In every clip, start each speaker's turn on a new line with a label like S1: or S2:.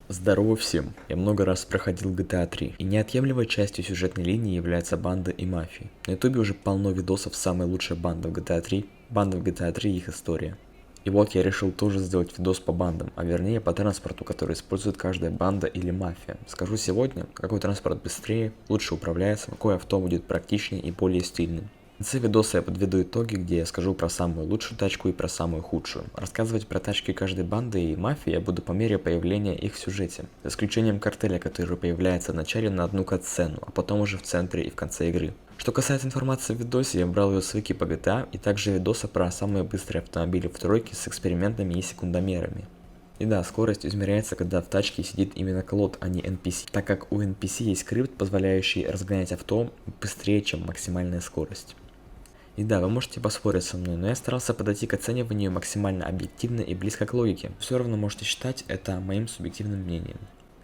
S1: Здорово всем! Я много раз проходил GTA 3, и неотъемлемой частью сюжетной линии являются банды и мафии. На ютубе уже полно видосов «Самая лучшая банда в GTA 3», «Банда в GTA 3» и их история. И вот я решил тоже сделать видос по бандам, а вернее по транспорту, который использует каждая банда или мафия. Скажу сегодня, какой транспорт быстрее, лучше управляется, какое авто будет практичнее и более стильным. В конце видоса я подведу итоги, где я скажу про самую лучшую тачку и про самую худшую. Рассказывать про тачки каждой банды и мафии я буду по мере появления их в сюжете, за исключением картеля, который появляется в начале на одну катсцену, а потом уже в центре и в конце игры. Что касается информации в видосе, я брал ее с вики по GTA и также видоса про самые быстрые автомобили в тройке с экспериментами и секундомерами. И да, скорость измеряется, когда в тачке сидит именно Клод, а не NPC, так как у NPC есть скрипт, позволяющий разгонять авто быстрее, чем максимальная скорость. И да, вы можете поспорить со мной, но я старался подойти к оцениванию максимально объективно и близко к логике. Все равно можете считать это моим субъективным мнением.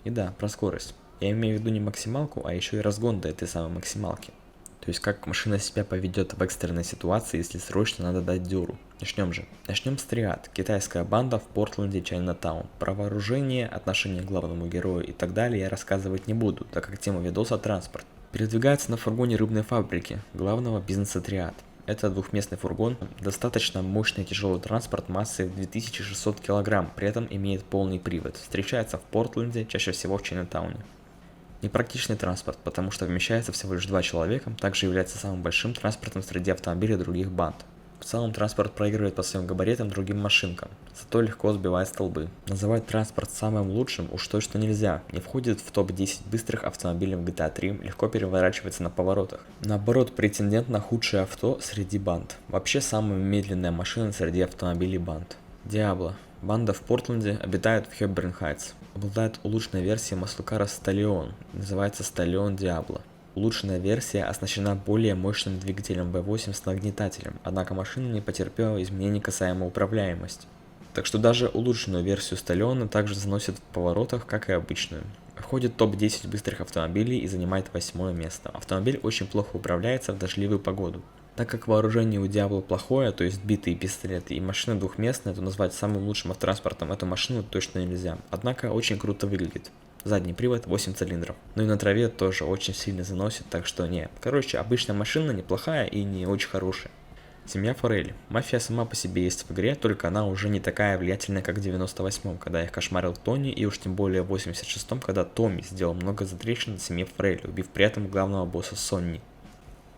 S1: И да, про скорость. Я имею в виду не максималку, а еще и разгон до этой самой максималки. То есть как машина себя поведет в экстренной ситуации, если срочно надо дать дёру. Начнем же. Начнем с Триад, китайская банда в Портленде, Чайнатаун. Про вооружение, отношение к главному герою и так далее я рассказывать не буду, так как тема видоса транспорт. Передвигается на фургоне рыбной фабрики, главного бизнеса Триад. Это двухместный фургон, достаточно мощный тяжелый транспорт массой в 2600 кг, при этом имеет полный привод. Встречается в Портленде, чаще всего в Чайнатауне. Непрактичный транспорт, потому что вмещается всего лишь 2 человека, также является самым большим транспортом среди автомобилей других банд. В целом транспорт проигрывает по своим габаритам другим машинкам, зато легко сбивает столбы. Называть транспорт самым лучшим уж точно нельзя, не входит в топ-10 быстрых автомобилей в GTA 3, легко переворачивается на поворотах. Наоборот, претендент на худшее авто среди банд. Вообще самая медленная машина среди автомобилей банд. Диабло. Банда в Портленде обитает в Хепберн Хайтс. Обладает улучшенной версией маслукара Сталлион, называется Сталлион Диабло. Улучшенная версия оснащена более мощным двигателем V8 с нагнетателем, однако машина не потерпела изменений касаемо управляемости. Так что даже улучшенную версию Сталлиона также заносит в поворотах, как и обычную. Входит в топ-10 быстрых автомобилей и занимает 8 место. Автомобиль очень плохо управляется в дождливую погоду. Так как вооружение у Диабло плохое, то есть битые пистолеты и машина двухместная, то назвать самым лучшим автотранспортом эту машину точно нельзя. Однако очень круто выглядит. Задний привод 8 цилиндров. Ну и на траве тоже очень сильно заносит, так что не. Короче, обычная машина неплохая и не очень хорошая. Семья Форелли. Мафия сама по себе есть в игре, только она уже не такая влиятельная, как в 98-м, когда их кошмарил Тони, и уж тем более в 86-м, когда Томми сделал много затрещин на семье Форелли, убив при этом главного босса Сонни.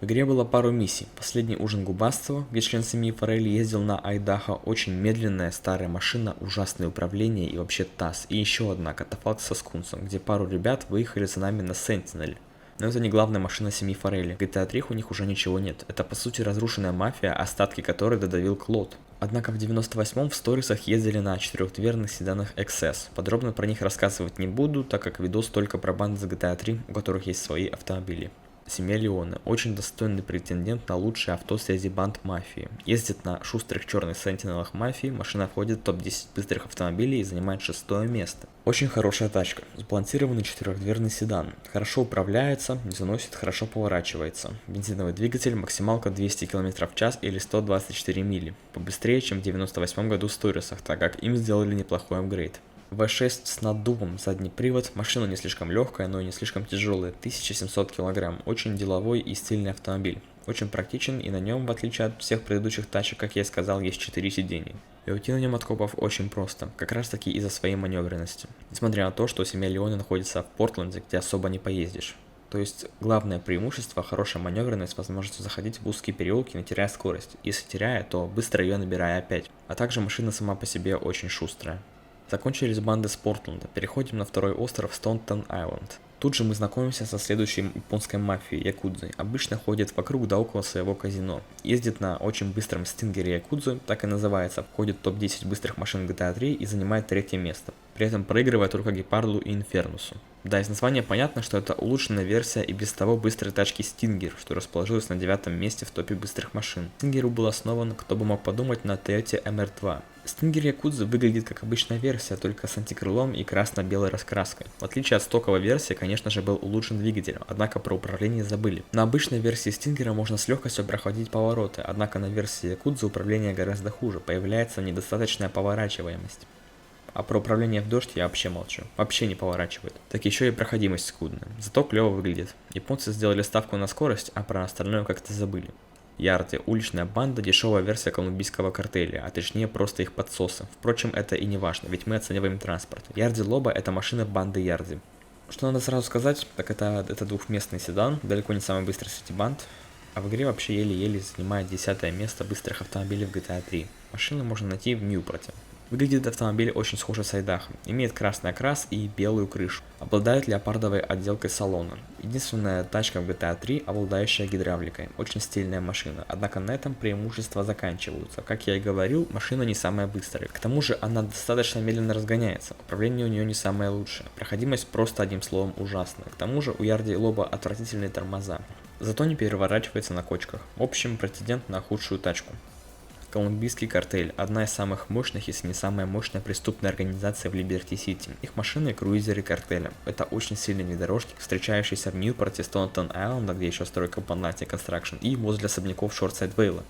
S1: В игре было пару миссий. Последний ужин Губастова, где член семьи Форелли ездил на Айдахо, очень медленная старая машина, ужасное управление и вообще ТАСС. И еще одна, катафалк со скунсом, где пару ребят выехали за нами на Сентинель. Но это не главная машина семьи Форелли. В GTA 3 у них уже ничего нет. Это по сути разрушенная мафия, остатки которой додавил Клод. Однако в 98-м в сторисах ездили на четырехдверных седанах XS. Подробно про них рассказывать не буду, так как видос только про банды за GTA 3, у которых есть свои автомобили. Семья Леоне. Очень достойный претендент на лучшее авто среди банд мафии. Ездит на шустрых черных сентинелах мафии, машина входит в топ-10 быстрых автомобилей и занимает 6 место. Очень хорошая тачка. Сбалансированный четырехдверный седан. Хорошо управляется, не заносит, хорошо поворачивается. Бензиновый двигатель, максималка 200 км в час или 124 мили. Побыстрее, чем в 98 году в сторисах, так как им сделали неплохой апгрейд. V6 с наддувом, задний привод, машина не слишком легкая, но и не слишком тяжелая, 1700 кг, очень деловой и стильный автомобиль. Очень практичен, и на нем, в отличие от всех предыдущих тачек, как я и сказал, есть 4 сиденья. И уйти на нем от копов очень просто, как раз таки из-за своей маневренности. Несмотря на то, что семья Леоне находится в Портленде, где особо не поездишь. То есть главное преимущество – хорошая маневренность с возможностью заходить в узкие переулки, не теряя скорость. Если теряя, то быстро ее набирая опять. А также машина сама по себе очень шустрая. Закончились банды с Портленда, переходим на второй остров Стонтон-Айленд. Тут же мы знакомимся со следующей японской мафией Якудзой. Обычно ходит вокруг да около своего казино. Ездит на очень быстром стингере Якудзы, так и называется, входит в топ-10 быстрых машин GTA 3 и занимает 3 место. При этом проигрывая только Гепарду и Инфернусу. Да, из названия понятно, что это улучшенная версия и без того быстрой тачки Stinger, что расположилась на 9 месте в топе быстрых машин. Stinger был основан, кто бы мог подумать, на Toyota MR2. Stinger Якудза выглядит как обычная версия, только с антикрылом и красно-белой раскраской. В отличие от стоковой версии, конечно же, был улучшен двигатель, однако про управление забыли. На обычной версии Stinger можно с легкостью проходить повороты, однако на версии Якудза управление гораздо хуже, появляется недостаточная поворачиваемость. А про управление в дождь я вообще молчу. Вообще не поворачивает. Так еще и проходимость скудная. Зато клево выглядит. Японцы сделали ставку на скорость, а про остальное как-то забыли. Ярды – уличная банда, дешевая версия колумбийского картеля, а точнее просто их подсосы. Впрочем, это и не важно, ведь мы оцениваем транспорт. Ярди Лоба – это машина банды Ярди. Что надо сразу сказать, так это двухместный седан, далеко не самый быстрый среди банд, а в игре вообще еле-еле занимает 10 место быстрых автомобилей в GTA 3. Машины можно найти в Ньюпорте. Выглядит автомобиль очень схоже с Айдахом, имеет красный окрас и белую крышу, обладает леопардовой отделкой салона. Единственная тачка в GTA 3, обладающая гидравликой, очень стильная машина, однако на этом преимущества заканчиваются. Как я и говорил, машина не самая быстрая, к тому же она достаточно медленно разгоняется, управление у нее не самое лучшее, проходимость просто одним словом ужасная, к тому же у Ярди Лоба отвратительные тормоза, зато не переворачивается на кочках, в общем претендент на худшую тачку. Колумбийский картель – одна из самых мощных, если не самая мощная преступная организация в Либерти-Сити. Их машины – круизеры картеля. Это очень сильные внедорожники, встречающиеся в Ньюпорте, Стонтон-Айленда, где еще стройка Panati Construction, и возле особняков Шортсайд-Вейла.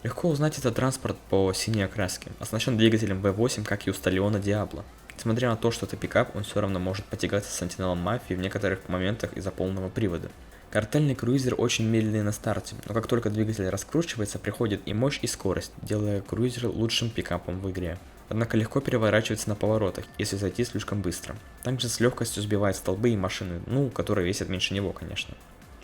S1: Легко узнать этот транспорт по синей окраске. Оснащен двигателем V8, как и у Сталлиона Диабло. Несмотря на то, что это пикап, он все равно может потягаться с Сентинелом Мафии в некоторых моментах из-за полного привода. Картельный круизер очень медленный на старте, но как только двигатель раскручивается, приходит и мощь, и скорость, делая круизер лучшим пикапом в игре. Однако легко переворачивается на поворотах, если зайти слишком быстро. Также с легкостью сбивает столбы и машины, которые весят меньше него, конечно.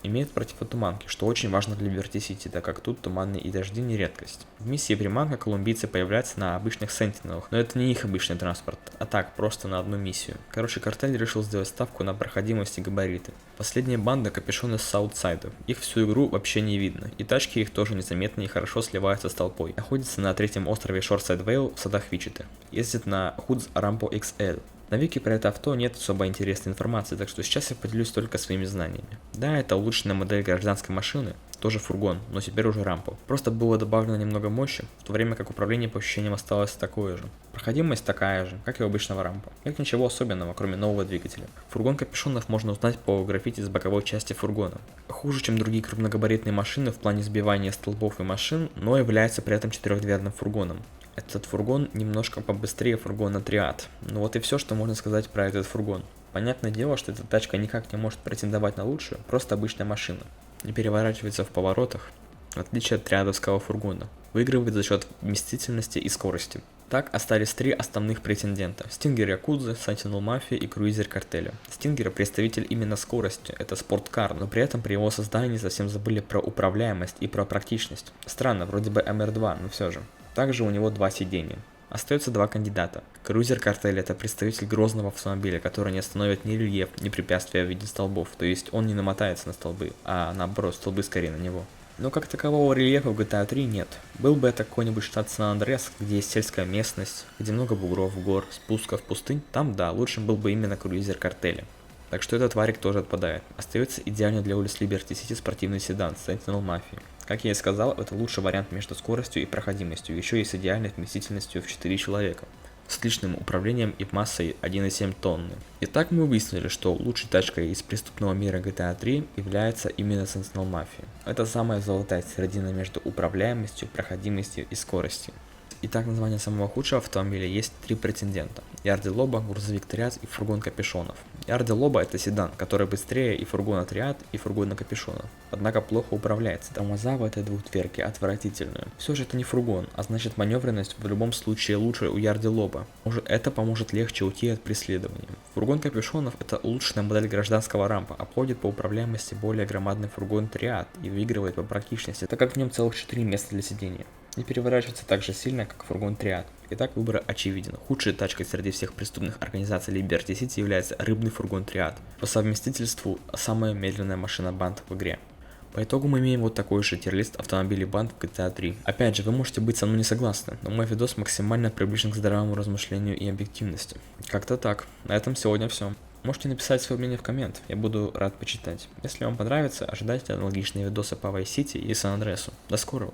S1: Имеет противотуманки, что очень важно для Либерти-Сити, так как тут туманные и дожди не редкость. В миссии Приманка колумбийцы появляются на обычных Сентинелах, но это не их обычный транспорт, а так, просто на одну миссию. Короче, картель решил сделать ставку на проходимость и габариты. Последняя банда капюшоны с Саутсайда. Их всю игру вообще не видно, и тачки их тоже незаметны и хорошо сливаются с толпой. Находится на третьем острове Шортсайд-Вейл в садах Вичиты. Ездит на Hud's Rambo XL. На вики про это авто нет особо интересной информации, так что сейчас я поделюсь только своими знаниями. Да, это улучшенная модель гражданской машины, тоже фургон, но теперь уже рампа. Просто было добавлено немного мощи, в то время как управление по ощущениям осталось такое же. Проходимость такая же, как и у обычного рампа. Нет ничего особенного, кроме нового двигателя. Фургон капюшонов можно узнать по граффити с боковой части фургона. Хуже, чем другие крупногабаритные машины в плане сбивания столбов и машин, но является при этом четырехдверным фургоном. Этот фургон немножко побыстрее фургона Триад. Ну вот и все, что можно сказать про этот фургон. Понятное дело, что эта тачка никак не может претендовать на лучшую, просто обычная машина. Не переворачивается в поворотах, в отличие от триадовского фургона. Выигрывает за счет вместительности и скорости. Так остались три основных претендента: Стингер Якудзы, Сентинел Мафия и Круизер Картеля. Стингер представитель именно скорости, это спорткар, но при этом при его создании совсем забыли про управляемость и про практичность. Странно, вроде бы МР2, но все же. Также у него два сидения. Остается два кандидата. Круизер Картель — это представитель грозного автомобиля, который не остановит ни рельеф, ни препятствия в виде столбов, то есть он не намотается на столбы, а наоборот, столбы скорее на него. Но как такового рельефа в GTA 3 нет. Был бы это какой-нибудь штат Сан-Андреас, где есть сельская местность, где много бугров, гор, спусков, пустынь, там да, лучшим был бы именно Круизер Картеля. Так что этот варик тоже отпадает. Остается идеальный для улиц Либерти-Сити спортивный седан Sentinel Mafia. Как я и сказал, это лучший вариант между скоростью и проходимостью, еще и с идеальной вместительностью в 4 человека, с отличным управлением и массой 1,7 тонны. Итак, мы выяснили, что лучшей тачкой из преступного мира GTA 3 является именно Sentinel Mafia. Это самая золотая середина между управляемостью, проходимостью и скоростью. Итак, название самого худшего автомобиля есть три претендента: Ярди Лоба, грузовик Триад и фургон капюшонов. Ярди Лоба — это седан, который быстрее и фургона Триад, и фургона капюшонов, однако плохо управляется. Тормоза в этой двухдверке отвратительные. Все же это не фургон, а значит маневренность в любом случае лучше у Ярди Лоба. Может, это поможет легче уйти от преследования. Фургон капюшонов — это улучшенная модель гражданского рампа, обходит по управляемости более громадный фургон Триад и выигрывает по практичности, так как в нем целых 4 места для сидения. Не переворачивается так же сильно, как фургон Триад. Итак, выбор очевиден. Худшей тачкой среди всех преступных организаций Либерти-Сити является рыбный фургон Триад. По совместительству самая медленная машина банд в игре. По итогу мы имеем вот такой же тир-лист автомобилей банд в GTA 3. Опять же, вы можете быть со мной не согласны, но мой видос максимально приближен к здравому размышлению и объективности. Как-то так. На этом сегодня все. Можете написать свое мнение в коммент, я буду рад почитать. Если вам понравится, ожидайте аналогичные видосы по Vice City и Сан Андреасу. До скорого!